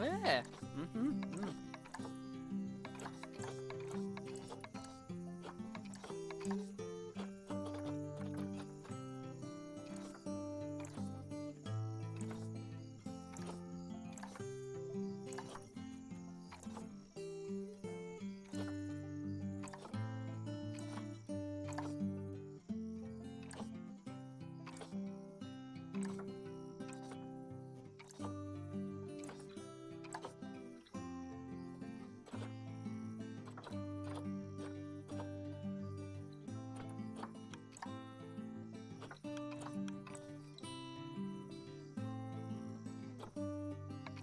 Yeah. Mm-hmm.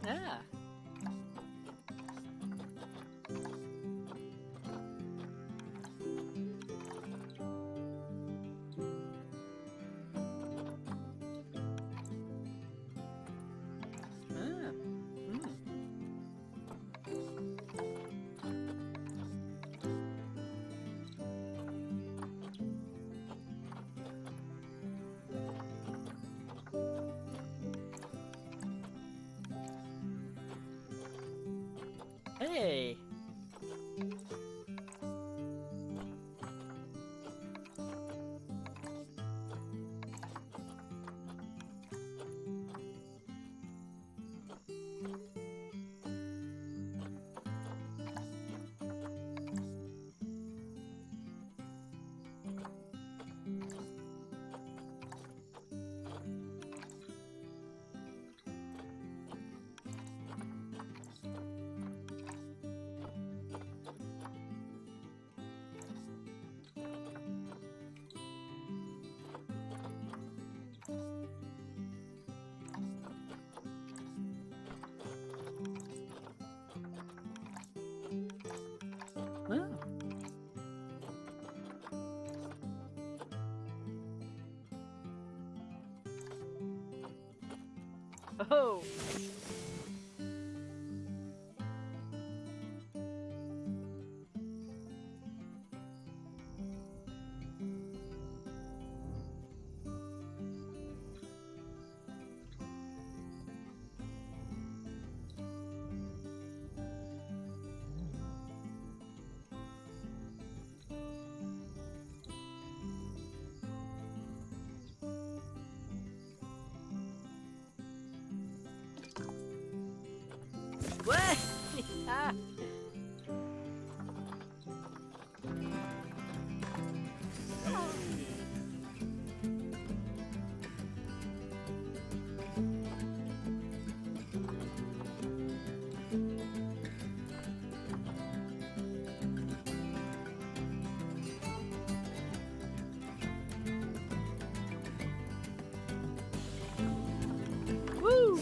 Yeah. Ah. Mm. Hey. Oh. Oh. What? Ah. Woo.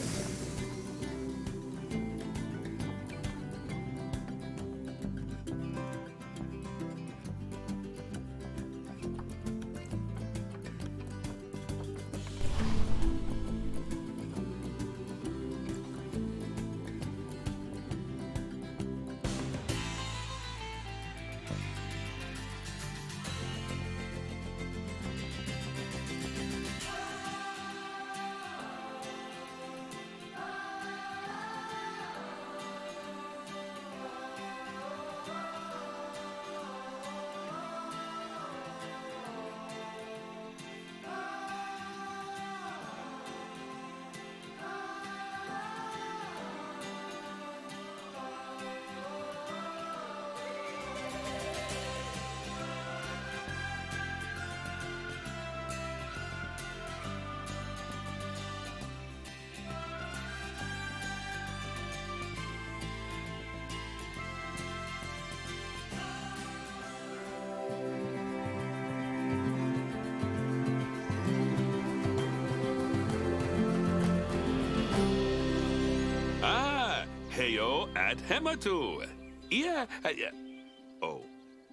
Ah, heyo at Hematu. Yeah, yeah.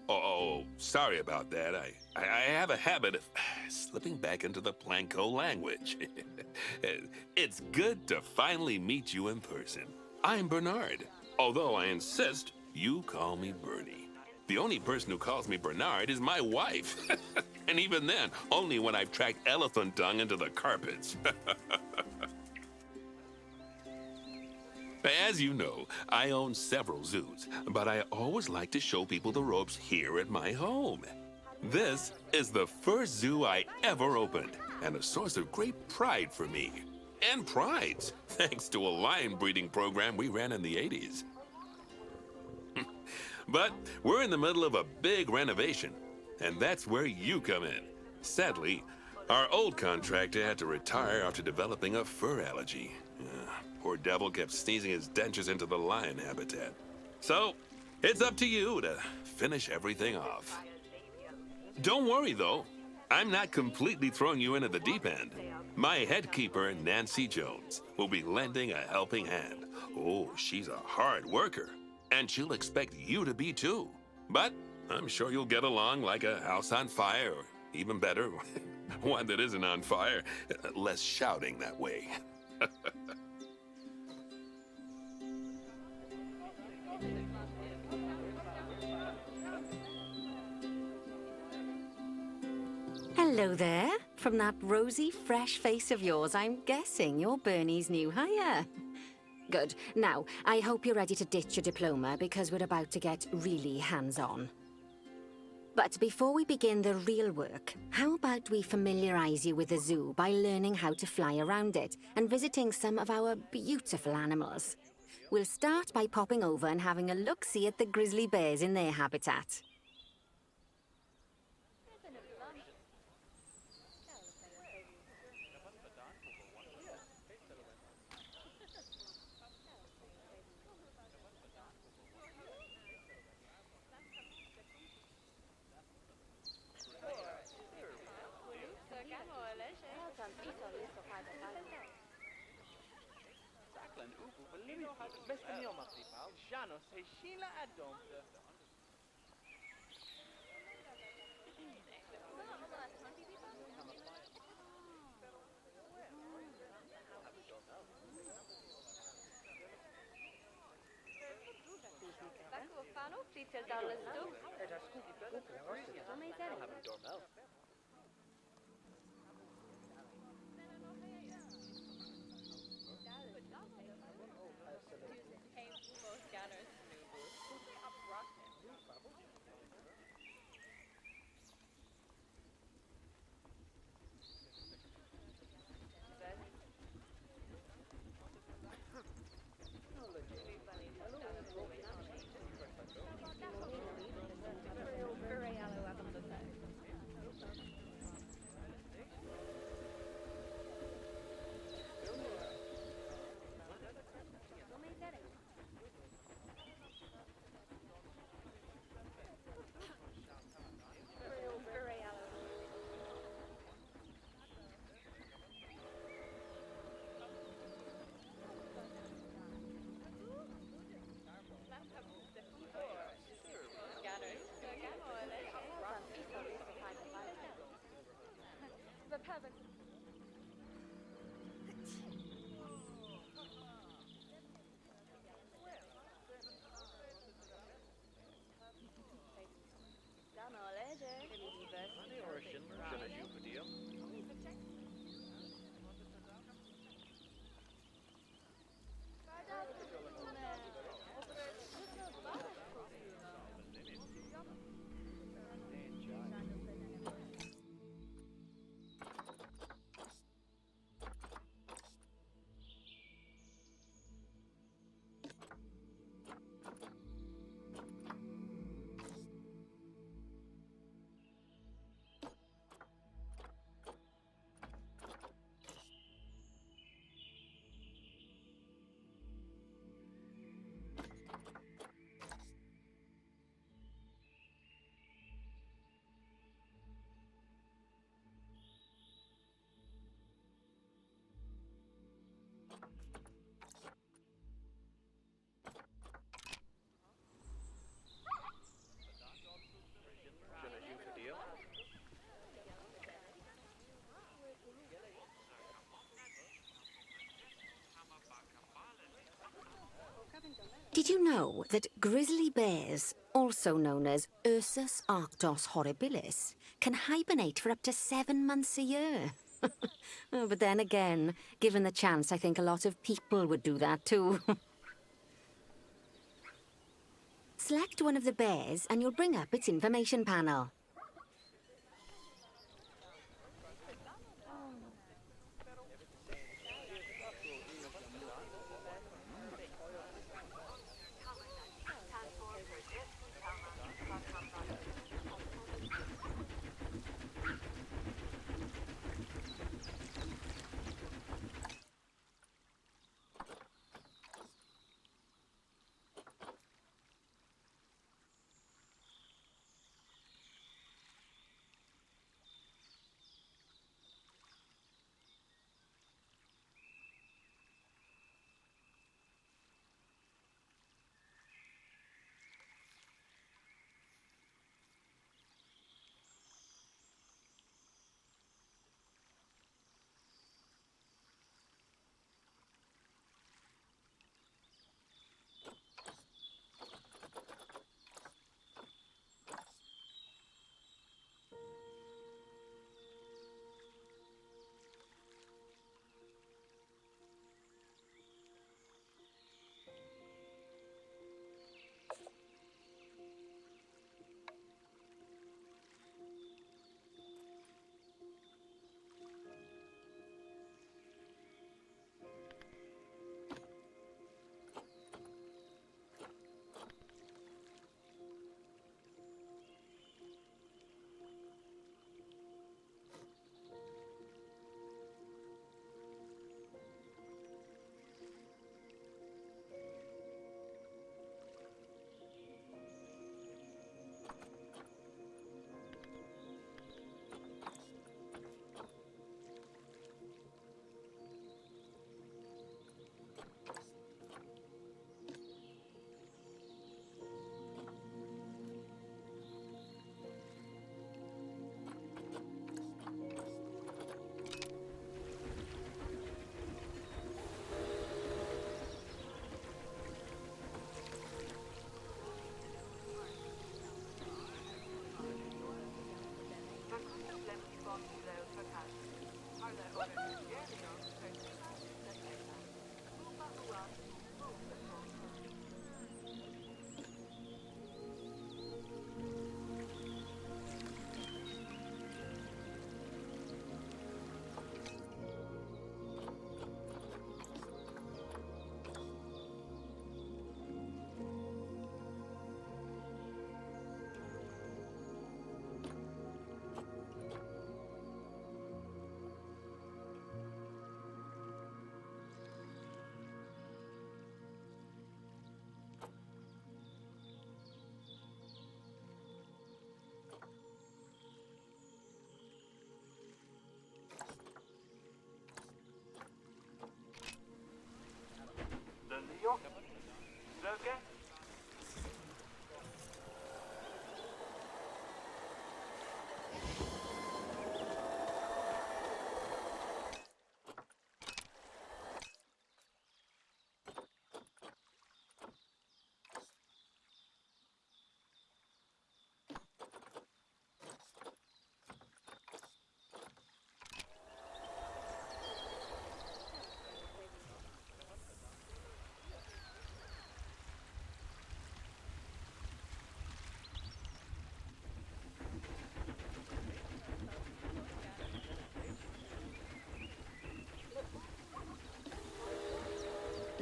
Oh, sorry about that. I have a habit of slipping back into the Planko language. It's good to finally meet you in person. I'm Bernard, although I insist you call me Bernie. The only person who calls me Bernard is my wife. And even then, only when I've tracked elephant dung into the carpets. As you know, I own several zoos, but I always like to show people the ropes here at my home. This is the first zoo I ever opened, and a source of great pride for me. And prides, thanks to a lion breeding program we ran in the 80s. But we're in the middle of a big renovation, and that's where you come in. Sadly, our old contractor had to retire after developing a fur allergy. Poor devil kept sneezing his dentures into the lion habitat. So, it's up to you to finish everything off. Don't worry, though. I'm not completely throwing you in at the deep end. My head keeper, Nancy Jones, will be lending a helping hand. Oh, she's a hard worker, and she'll expect you to be too. But I'm sure you'll get along like a house on fire, or even better, one that isn't on fire. Less shouting that way. Hello there. From that rosy, fresh face of yours, I'm guessing you're Bernie's new hire. Good. Now, I hope you're ready to ditch your diploma because we're about to get really hands-on. But before we begin the real work, how about we familiarize you with the zoo by learning how to fly around it and visiting some of our beautiful animals? We'll start by popping over and having a look-see at the grizzly bears in their habitat. Did you know that grizzly bears, also known as Ursus arctos horribilis, can hibernate for up to 7 months a year? Oh, but then again, given the chance, I think a lot of people would do that too. Select one of the bears and you'll bring up its information panel.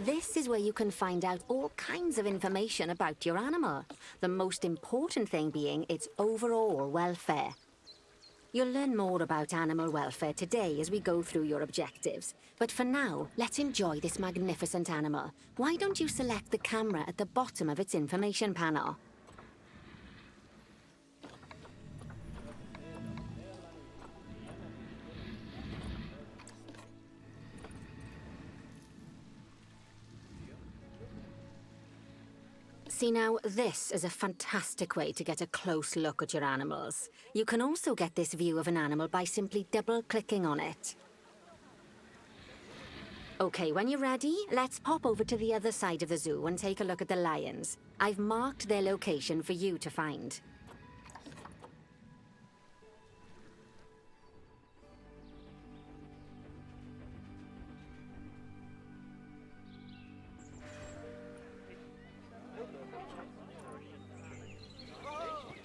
This is where you can find out all kinds of information about your animal. The most important thing being its overall welfare. You'll learn more about animal welfare today as we go through your objectives. But for now, let's enjoy this magnificent animal. Why don't you select the camera at the bottom of its information panel? See now, this is a fantastic way to get a close look at your animals. You can also get this view of an animal by simply double-clicking on it. Okay, when you're ready, let's pop over to the other side of the zoo and take a look at the lions. I've marked their location for you to find.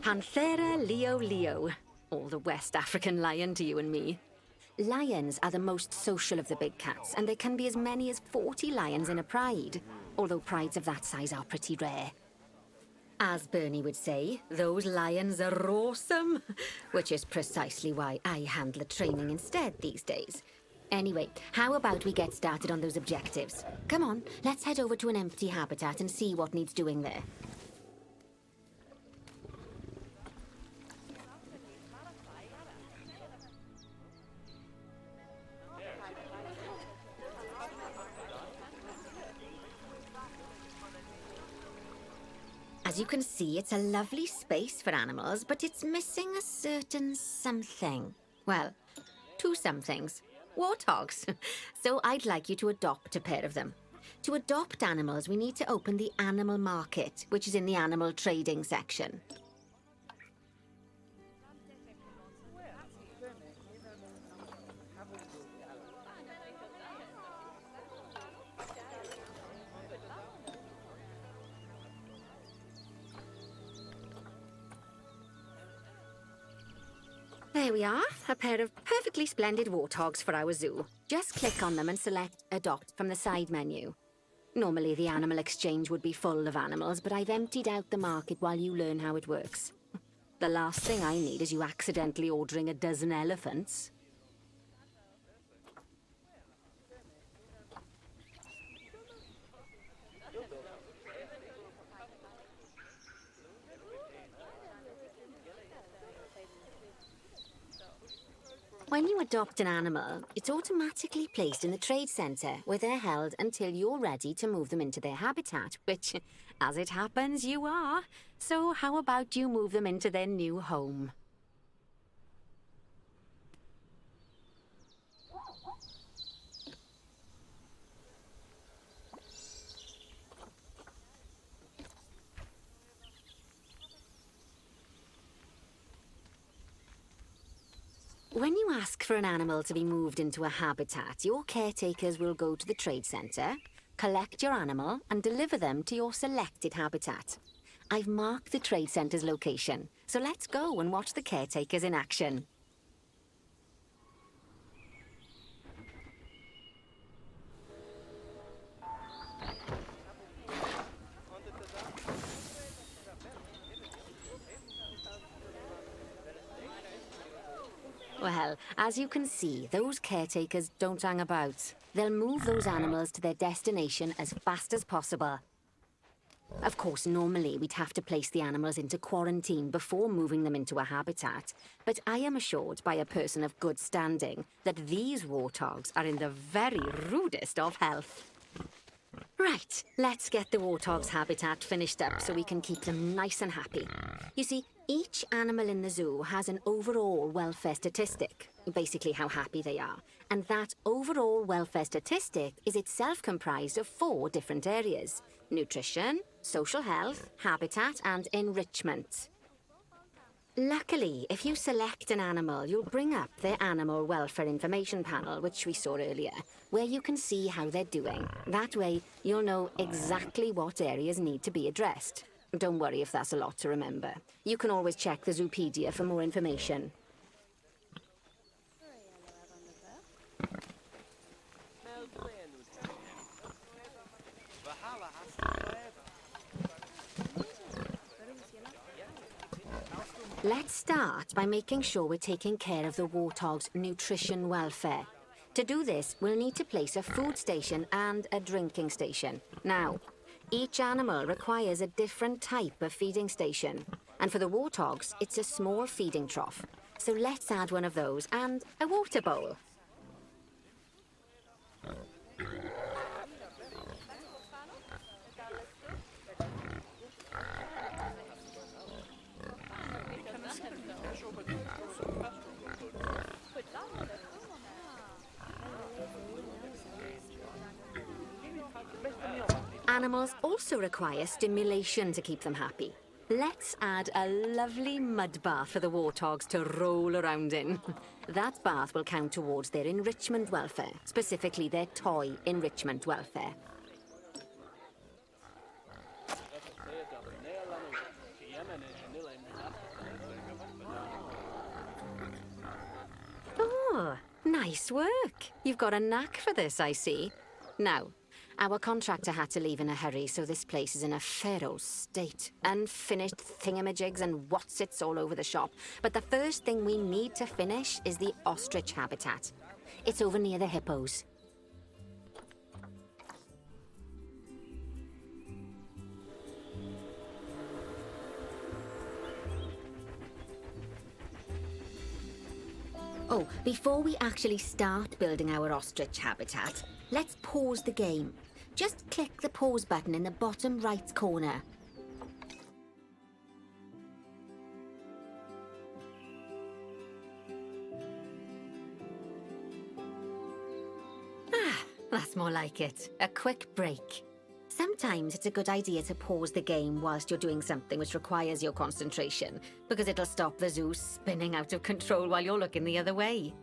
Panthera leo leo, or the West African lion to you and me. Lions are the most social of the big cats, and there can be as many as 40 lions in a pride, although prides of that size are pretty rare. As Bernie would say, those lions are awesome, which is precisely why I handle the training instead these days. Anyway, how about we get started on those objectives? Come on, let's head over to an empty habitat and see what needs doing there. As you can see, it's a lovely space for animals, but it's missing a certain something. Well, two somethings. Warthogs. So I'd like you to adopt a pair of them. To adopt animals, we need to open the animal market, which is in the animal trading section. There we are, a pair of perfectly splendid warthogs for our zoo. Just click on them and select Adopt from the side menu. Normally the animal exchange would be full of animals, but I've emptied out the market while you learn how it works. The last thing I need is you accidentally ordering a dozen elephants. When you adopt an animal, it's automatically placed in the trade centre, where they're held until you're ready to move them into their habitat, which, as it happens, you are. So how about you move them into their new home? When you ask for an animal to be moved into a habitat, your caretakers will go to the trade centre, collect your animal, and deliver them to your selected habitat. I've marked the trade centre's location, so let's go and watch the caretakers in action. Well, as you can see, those caretakers don't hang about. They'll move those animals to their destination as fast as possible. Of course, normally we'd have to place the animals into quarantine before moving them into a habitat, but I am assured by a person of good standing that these warthogs are in the very rudest of health. Right, let's get the warthog's habitat finished up so we can keep them nice and happy. You see, each animal in the zoo has an overall welfare statistic, basically how happy they are. And that overall welfare statistic is itself comprised of 4 different areas: nutrition, social health, habitat, and enrichment. Luckily, if you select an animal, you'll bring up their animal welfare information panel, which we saw earlier, where you can see how they're doing. That way, you'll know exactly what areas need to be addressed. Don't worry if that's a lot to remember. You can always check the Zoopedia for more information. Let's start by making sure we're taking care of the warthog's nutrition welfare. To do this, we'll need to place a food station and a drinking station. Now, each animal requires a different type of feeding station. And for the warthogs, it's a small feeding trough. So let's add one of those and a water bowl. Animals also require stimulation to keep them happy. Let's add a lovely mud bath for the warthogs to roll around in. That bath will count towards their enrichment welfare, specifically their toy enrichment welfare. Oh, nice work. You've got a knack for this, I see. Now, our contractor had to leave in a hurry, so this place is in a fair old state. Unfinished thingamajigs and whatsits all over the shop. But the first thing we need to finish is the ostrich habitat. It's over near the hippos. Oh, before we actually start building our ostrich habitat, let's pause the game. Just click the pause button in the bottom right corner. Ah, that's more like it. A quick break. Sometimes it's a good idea to pause the game whilst you're doing something which requires your concentration, because it'll stop the zoo spinning out of control while you're looking the other way.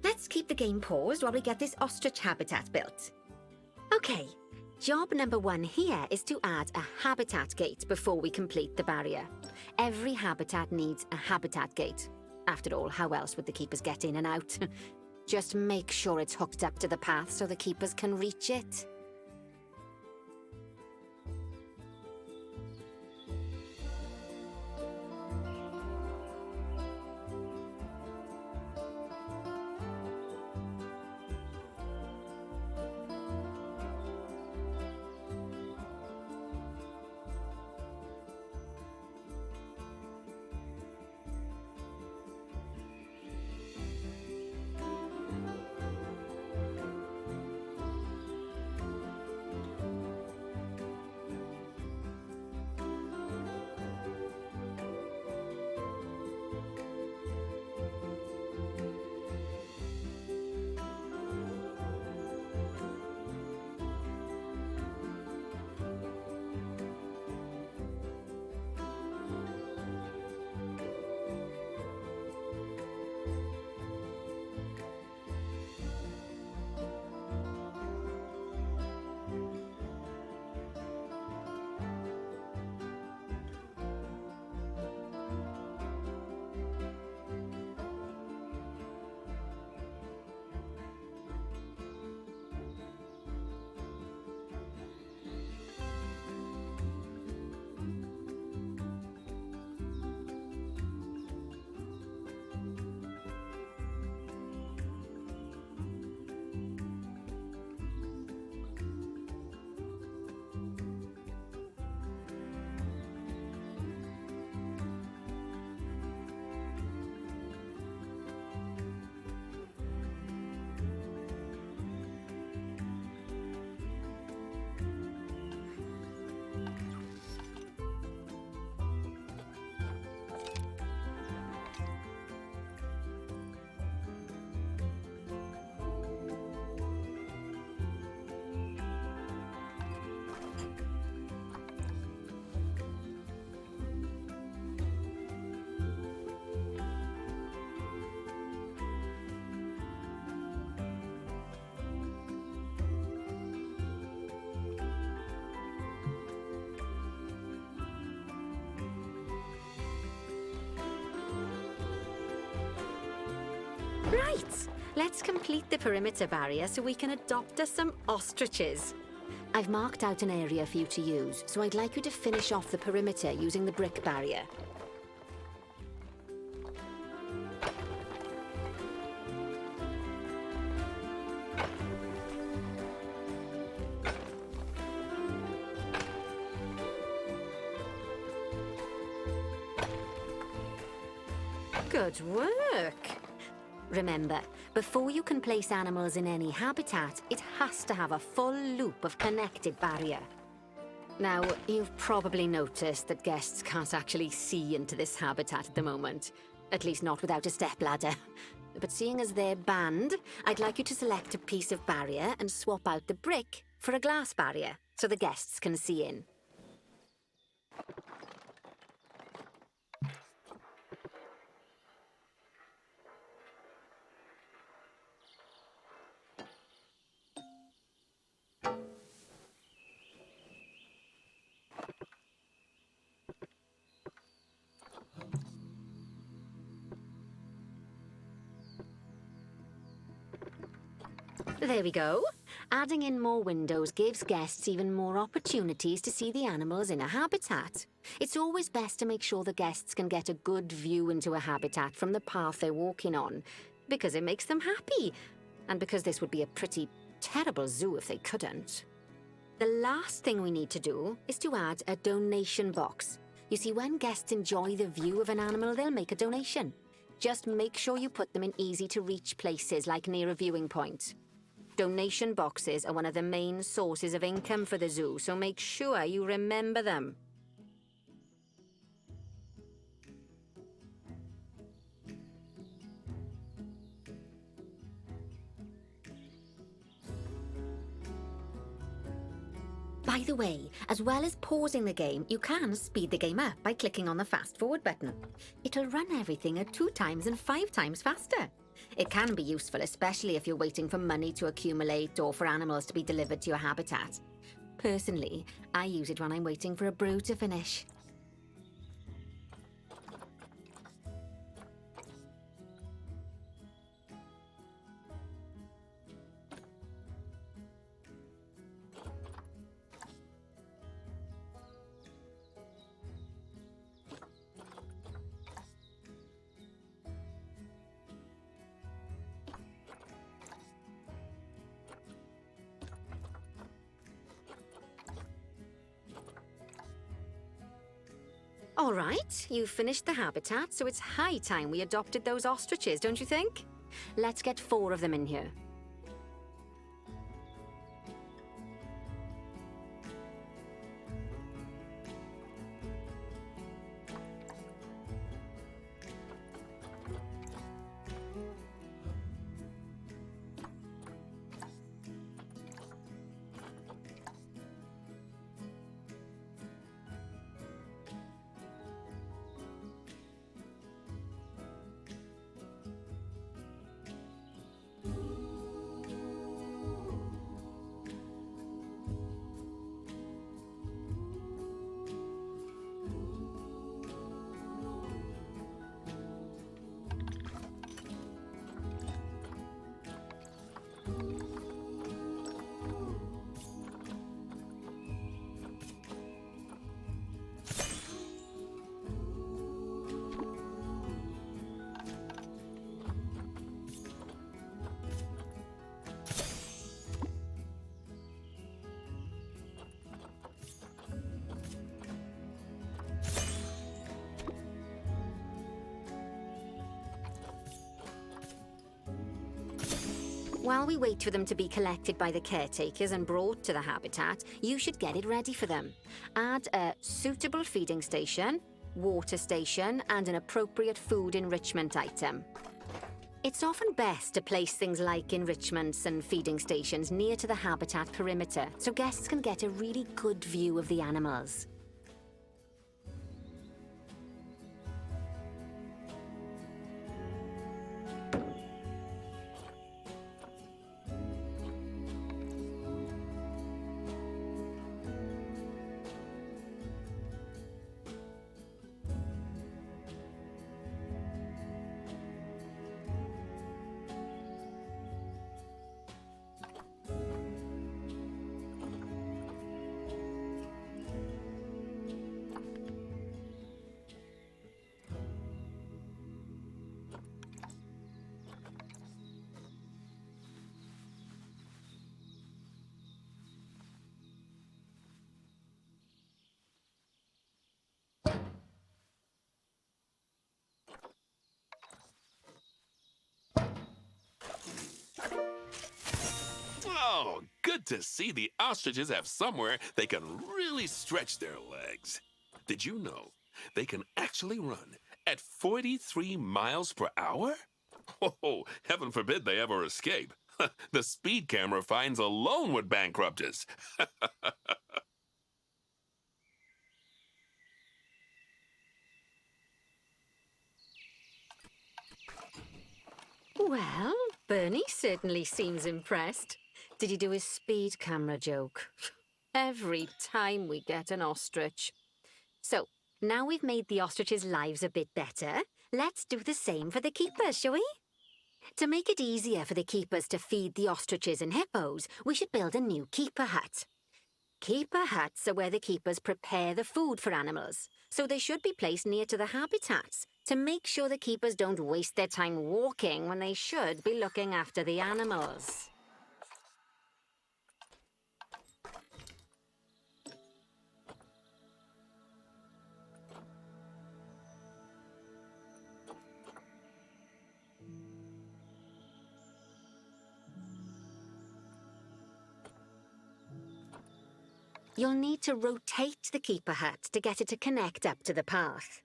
Let's keep the game paused while we get this ostrich habitat built. Okay, job number 1 here is to add a habitat gate before we complete the barrier. Every habitat needs a habitat gate. After all, how else would the keepers get in and out? Just make sure it's hooked up to the path so the keepers can reach it. Right, let's complete the perimeter barrier so we can adopt us some ostriches. I've marked out an area for you to use, so I'd like you to finish off the perimeter using the brick barrier. Good work! Remember, before you can place animals in any habitat, it has to have a full loop of connected barrier. Now, you've probably noticed that guests can't actually see into this habitat at the moment. At least not without a stepladder. But seeing as they're banned, I'd like you to select a piece of barrier and swap out the brick for a glass barrier, so the guests can see in. There we go. Adding in more windows gives guests even more opportunities to see the animals in a habitat. It's always best to make sure the guests can get a good view into a habitat from the path they're walking on, because it makes them happy, and because this would be a pretty terrible zoo if they couldn't. The last thing we need to do is to add a donation box. You see, when guests enjoy the view of an animal, they'll make a donation. Just make sure you put them in easy-to-reach places, like near a viewing point. Donation boxes are one of the main sources of income for the zoo, so make sure you remember them. By the way, as well as pausing the game, you can speed the game up by clicking on the fast forward button. It'll run everything at 2 times and 5 times faster. It can be useful, especially if you're waiting for money to accumulate or for animals to be delivered to your habitat. Personally, I use it when I'm waiting for a brew to finish. All right, you've finished the habitat, so it's high time we adopted those ostriches, don't you think? Let's get 4 of them in here. While we wait for them to be collected by the caretakers and brought to the habitat, you should get it ready for them. Add a suitable feeding station, water station, and an appropriate food enrichment item. It's often best to place things like enrichments and feeding stations near to the habitat perimeter, so guests can get a really good view of the animals. Oh, good to see the ostriches have somewhere they can really stretch their legs. Did you know they can actually run at 43 miles per hour? Oh, heaven forbid they ever escape. The speed camera fines alone would bankrupt us. Well, Bernie certainly seems impressed. Did he do his speed camera joke? Every time we get an ostrich. So, now we've made the ostriches' lives a bit better, let's do the same for the keepers, shall we? To make it easier for the keepers to feed the ostriches and hippos, we should build a new keeper hut. Keeper huts are where the keepers prepare the food for animals, so they should be placed near to the habitats to make sure the keepers don't waste their time walking when they should be looking after the animals. You'll need to rotate the keeper hut to get it to connect up to the path.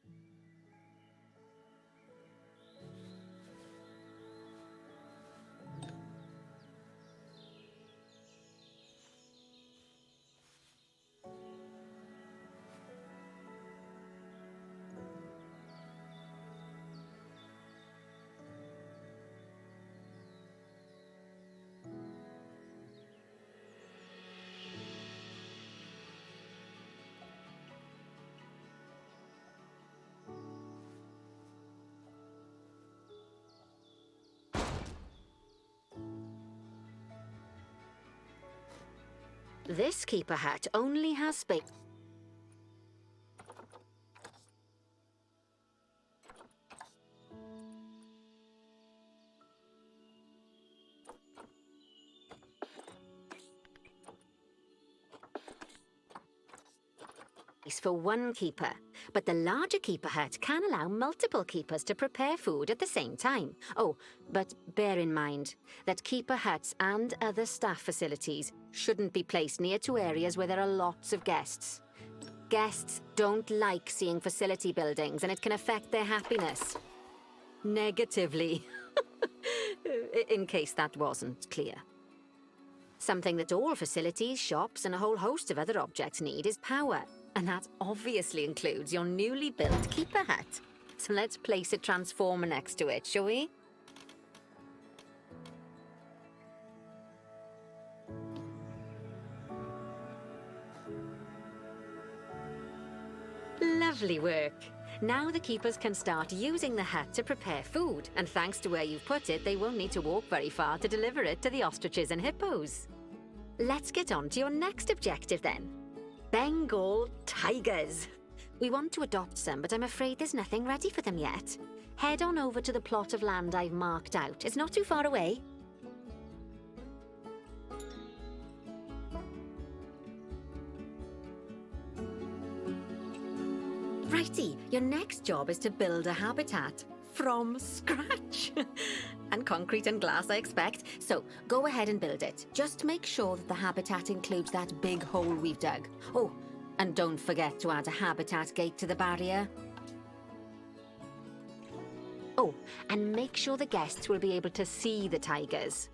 This keeper hut only has space. For one keeper, but the larger keeper hut can allow multiple keepers to prepare food at the same time. Oh, but bear in mind that keeper huts and other staff facilities shouldn't be placed near to areas where there are lots of guests. Guests don't like seeing facility buildings, and it can affect their happiness negatively. In case that wasn't clear. Something that all facilities, shops, and a whole host of other objects need is power. And that obviously includes your newly built keeper hut. So let's place a transformer next to it, shall we? Lovely work. Now the keepers can start using the hut to prepare food, and thanks to where you've put it, they won't need to walk very far to deliver it to the ostriches and hippos. Let's get on to your next objective then. Bengal tigers. We want to adopt some, but I'm afraid there's nothing ready for them yet. Head on over to the plot of land I've marked out. It's not too far away. Righty, your next job is to build a habitat from scratch. And concrete and glass, I expect. So go ahead and build it. Just make sure that the habitat includes that big hole we've dug. Oh, and don't forget to add a habitat gate to the barrier. Oh, and make sure the guests will be able to see the tigers.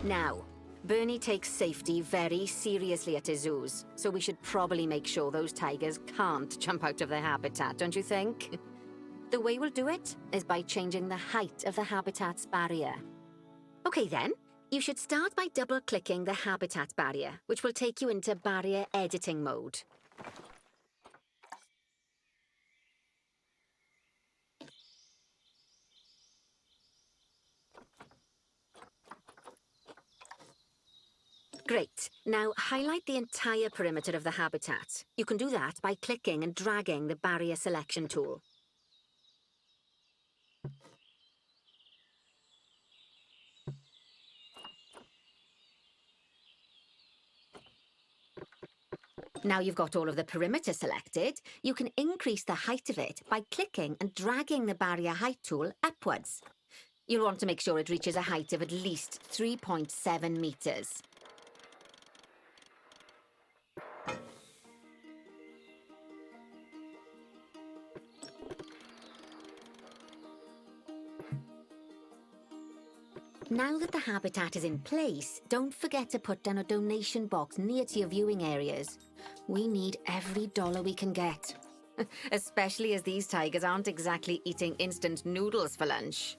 Now, Bernie takes safety very seriously at his zoos, so we should probably make sure those tigers can't jump out of their habitat, don't you think? The way we'll do it is by changing the height of the habitat's barrier. Okay then, you should start by double-clicking the habitat barrier, which will take you into barrier editing mode. Great. Now highlight the entire perimeter of the habitat. You can do that by clicking and dragging the barrier selection tool. Now you've got all of the perimeter selected, you can increase the height of it by clicking and dragging the barrier height tool upwards. You'll want to make sure it reaches a height of at least 3.7 meters. Now that the habitat is in place, don't forget to put down a donation box near to your viewing areas. We need every dollar we can get. Especially as these tigers aren't exactly eating instant noodles for lunch.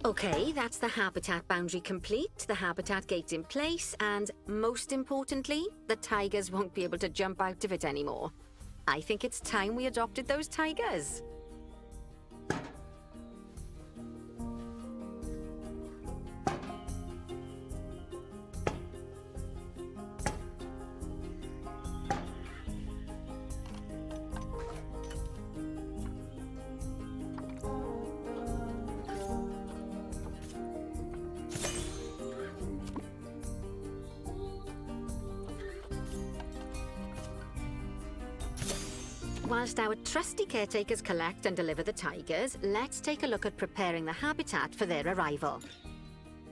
Okay, that's the habitat boundary complete, the habitat gate in place, and most importantly, the tigers won't be able to jump out of it anymore. I think it's time we adopted those tigers. Whilst our trusty caretakers collect and deliver the tigers, let's take a look at preparing the habitat for their arrival.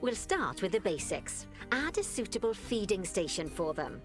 We'll start with the basics. Add a suitable feeding station for them.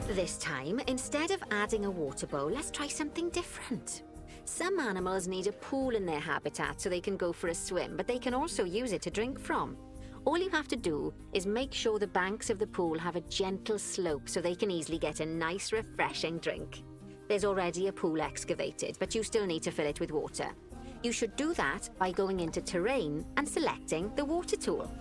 This time, instead of adding a water bowl, let's try something different. Some animals need a pool in their habitat so they can go for a swim, but they can also use it to drink from. All you have to do is make sure the banks of the pool have a gentle slope so they can easily get a nice, refreshing drink. There's already a pool excavated, but you still need to fill it with water. You should do that by going into Terrain and selecting the water tool.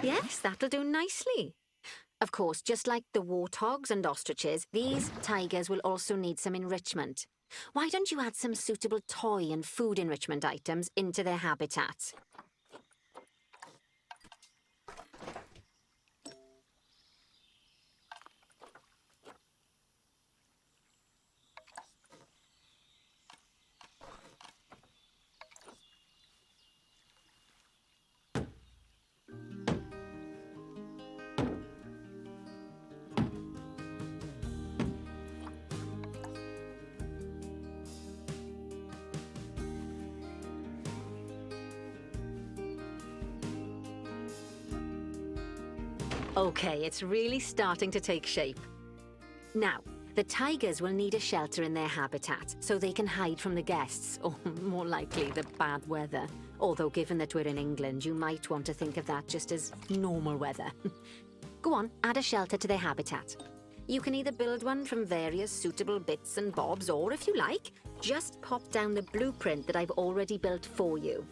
Yes, that'll do nicely. Of course, just like the warthogs and ostriches, these tigers will also need some enrichment. Why don't you add some suitable toy and food enrichment items into their habitat? Okay, it's really starting to take shape. Now, the tigers will need a shelter in their habitat so they can hide from the guests, or more likely, the bad weather. Although, given that we're in England, you might want to think of that just as normal weather. Go on, add a shelter to their habitat. You can either build one from various suitable bits and bobs, or if you like, just pop down the blueprint that I've already built for you.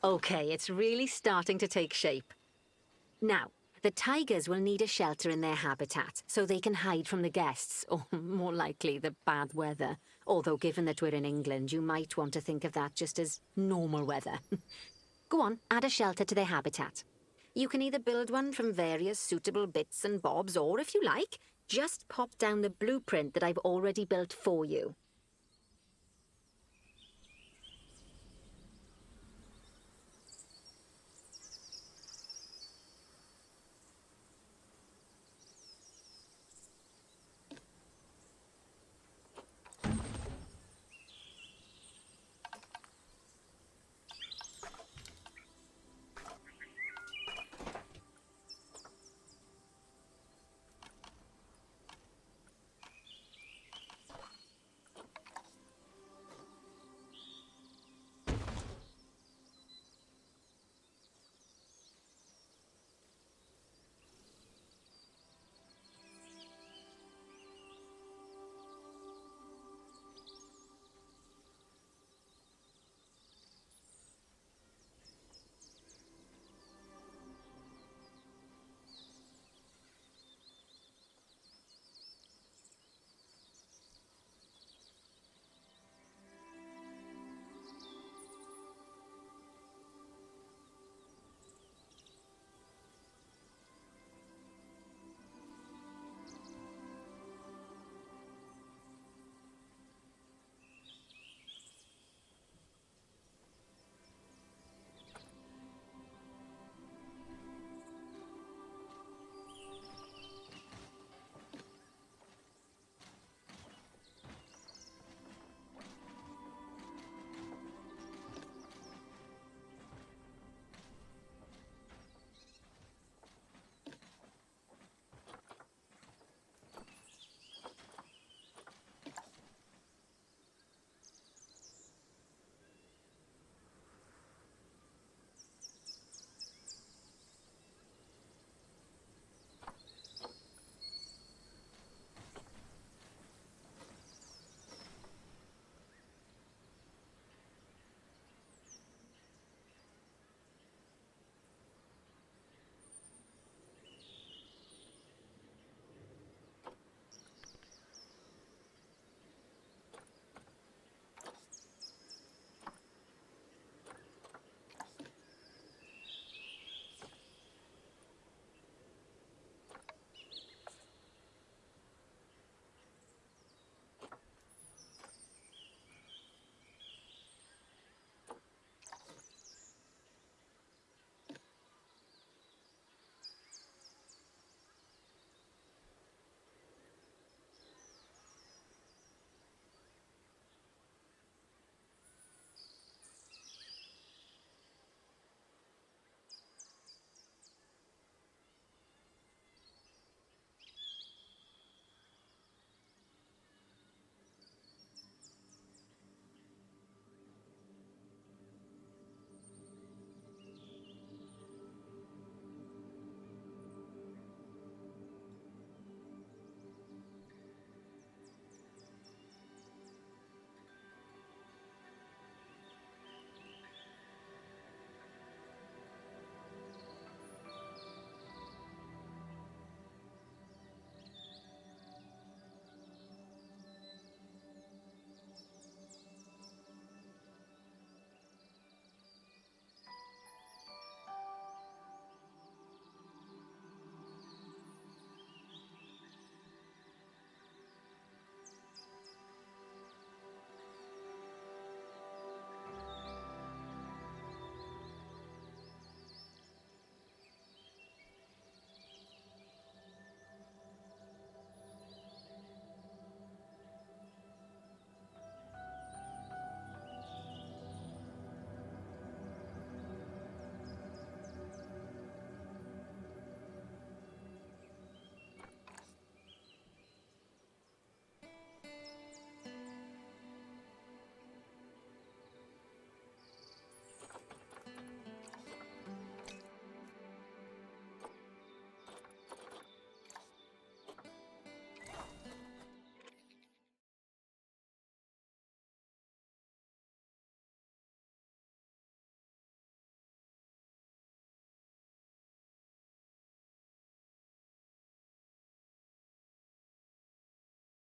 Okay, it's really starting to take shape. Now, the tigers will need a shelter in their habitat so they can hide from the guests, or more likely, the bad weather. Although, given that we're in England, you might want to think of that just as normal weather. Go on, add a shelter to their habitat. You can either build one from various suitable bits and bobs, or if you like, just pop down the blueprint that I've already built for you.